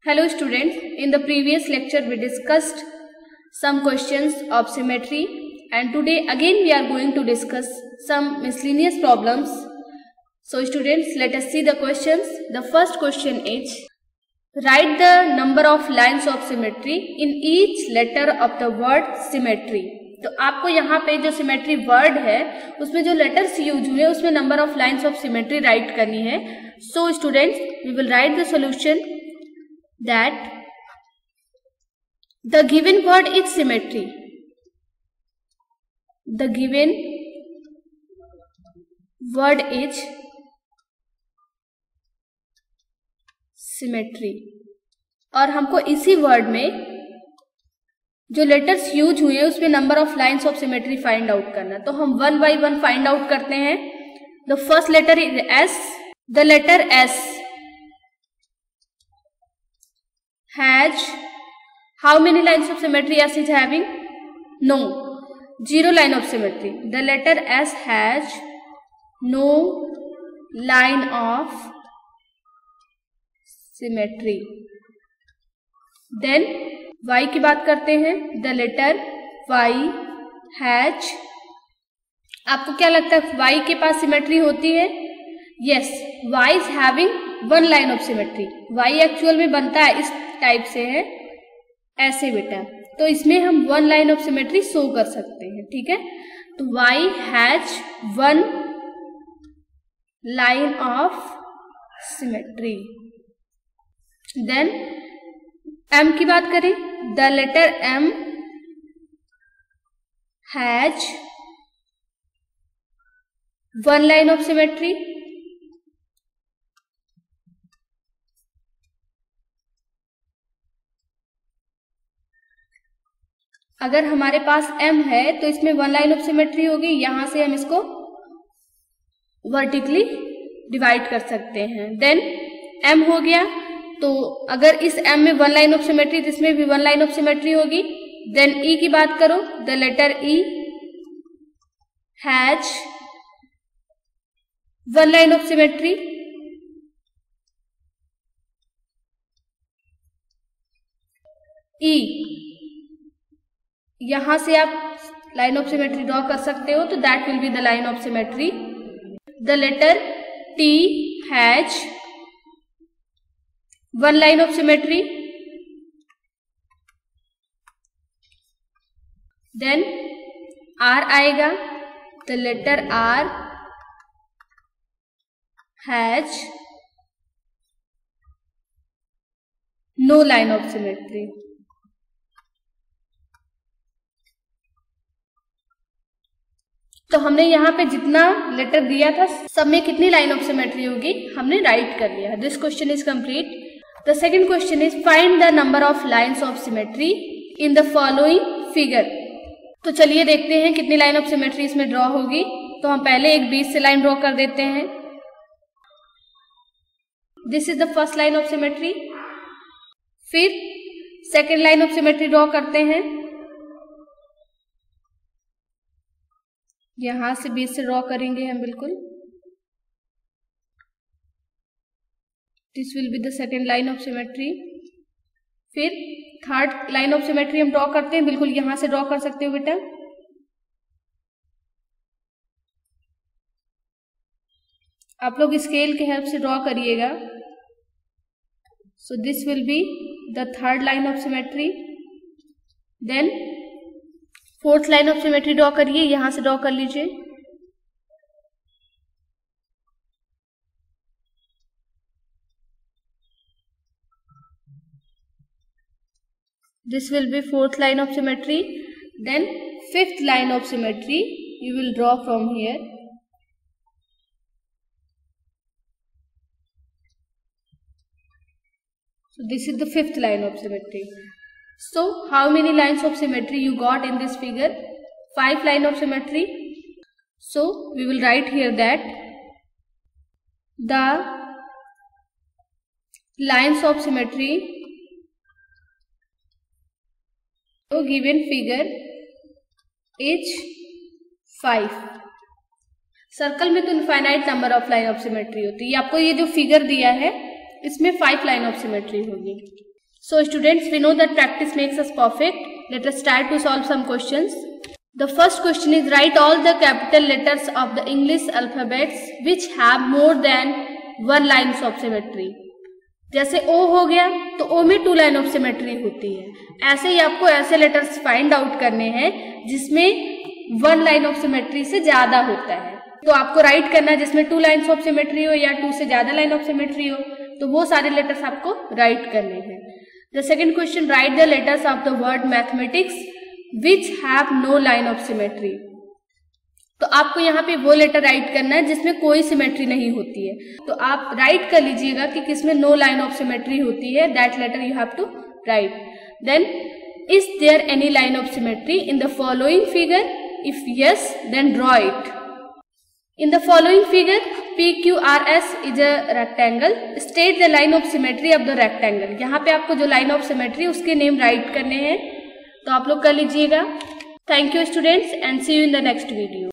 Hello students, in the previous lecture we discussed some questions of symmetry and today again we are going to discuss some miscellaneous problems. So students, let us see the questions. The first question is, write the number of lines of symmetry in each letter of the word symmetry. तो आपको यहाँ पे जो symmetry word है उसमें जो letters use हुए उसमें number of lines of symmetry write करनी है. So students, we will write the solution that the given word is symmetry. The given word is symmetry. और हमको इसी वर्ड में जो लेटर्स यूज हुए उसमें number of lines of symmetry find out करना. तो हम one by one find out करते हैं. The first letter is S. The letter S has how many lines of symmetry S is having? No, 0 line of symmetry. The letter S has no line of symmetry. Then Y की बात करते हैं. The letter Y has, आपको क्या लगता है Y के पास symmetry होती है? Yes, Y is having 1 line of symmetry. Y actual में बनता है इस टाइप से है ऐसे बेटा, तो इसमें हम 1 लाइन ऑफ सिमेट्री शो कर सकते हैं. ठीक है, तो Y has 1 line of symmetry. Then M की बात करें. The letter M has 1 line of symmetry. अगर हमारे पास M है तो इसमें 1 लाइन ऑफ सिमेट्री होगी. यहां से हम इसको वर्टिकली डिवाइड कर सकते हैं. देन M हो गया, तो अगर इस M में 1 लाइन ऑफ सिमेट्री तो इसमें भी 1 लाइन ऑफ सिमेट्री होगी. देन E की बात करो. The letter E has 1 line of symmetry. E यहां से आप लाइन ऑफ सिमेट्री ड्रॉ कर सकते हो, तो that will be the line of symmetry. The letter T has 1 line of symmetry. Then R आएगा. The letter R has no line of symmetry. तो हमने यहाँ पे जितना लेटर दिया था सब में कितनी लाइन ऑफ सिमेट्री होगी हमने राइट कर लिया. This question is complete. The second question is find the number of lines of symmetry in the following figure. तो चलिए देखते हैं कितनी लाइन ऑफ सिमेट्री इसमें ड्रॉ होगी. तो हम पहले एक बीच से लाइन ड्रॉ कर देते हैं. This is the first line of symmetry. फिर second line of symmetry draw करते हैं. यहां से बीच से ड्रॉ करेंगे हम बिल्कुल. This will be the second line of symmetry. फिर थर्ड लाइन ऑफ सिमेट्री हम ड्रॉ करते हैं. बिल्कुल यहां से ड्रॉ कर सकते हो बेटा. आप लोग स्केल के हेल्प से ड्रॉ करिएगा. So this will be the third line of symmetry. Then fourth line of symmetry draw करिए. यहां से ड्रॉ कर लीजिए. This will be fourth line of symmetry. Then fifth line of symmetry you will draw from here. So this is the fifth line of symmetry. So how many lines of symmetry you got in this figure? 5 line of symmetry. So we will write here that the lines of symmetry to given figure is 5. Circle में तो infinite number of line of symmetry होती है. आपको ये जो figure दिया है इसमें 5 लाइन ऑफ सिमेट्री होगी. So students, we know that practice makes us perfect. Let us start to solve some questions. The first question is, write all the capital letters of the English alphabets which have more than one lines of symmetry. जैसे O हो गया तो O में 2 line of symmetry होती है. ऐसे ही आपको ऐसे लेटर्स फाइंड आउट करने हैं जिसमें 1 लाइन ऑफ सिमेट्री से ज्यादा होता है. तो आपको राइट करना है जिसमें 2 लाइन्स ऑफ सिमेट्री हो या 2 से ज्यादा लाइन ऑफ सिमेट्री हो, तो वो सारे लेटर्स आपको राइट करने हैं. The second question, write the letters of the word mathematics which have no line of symmetry. तो आपको यहाँ पे वो लेटर राइट करना है जिसमें कोई सिमेट्री नहीं होती है. तो आप राइट कर लीजिएगा कि किसमें नो लाइन ऑफ सिमेट्री होती है. That letter you have to write. Then, is there any line of symmetry in the following figure? If yes, then draw it. In the following figure, PQRS is a rectangle. State the line of symmetry of the rectangle. यहाँ पे आपको जो line of symmetry उसके name right करने हैं, तो आप लोग कर लीजिएगा. Thank you students and see you in the next video.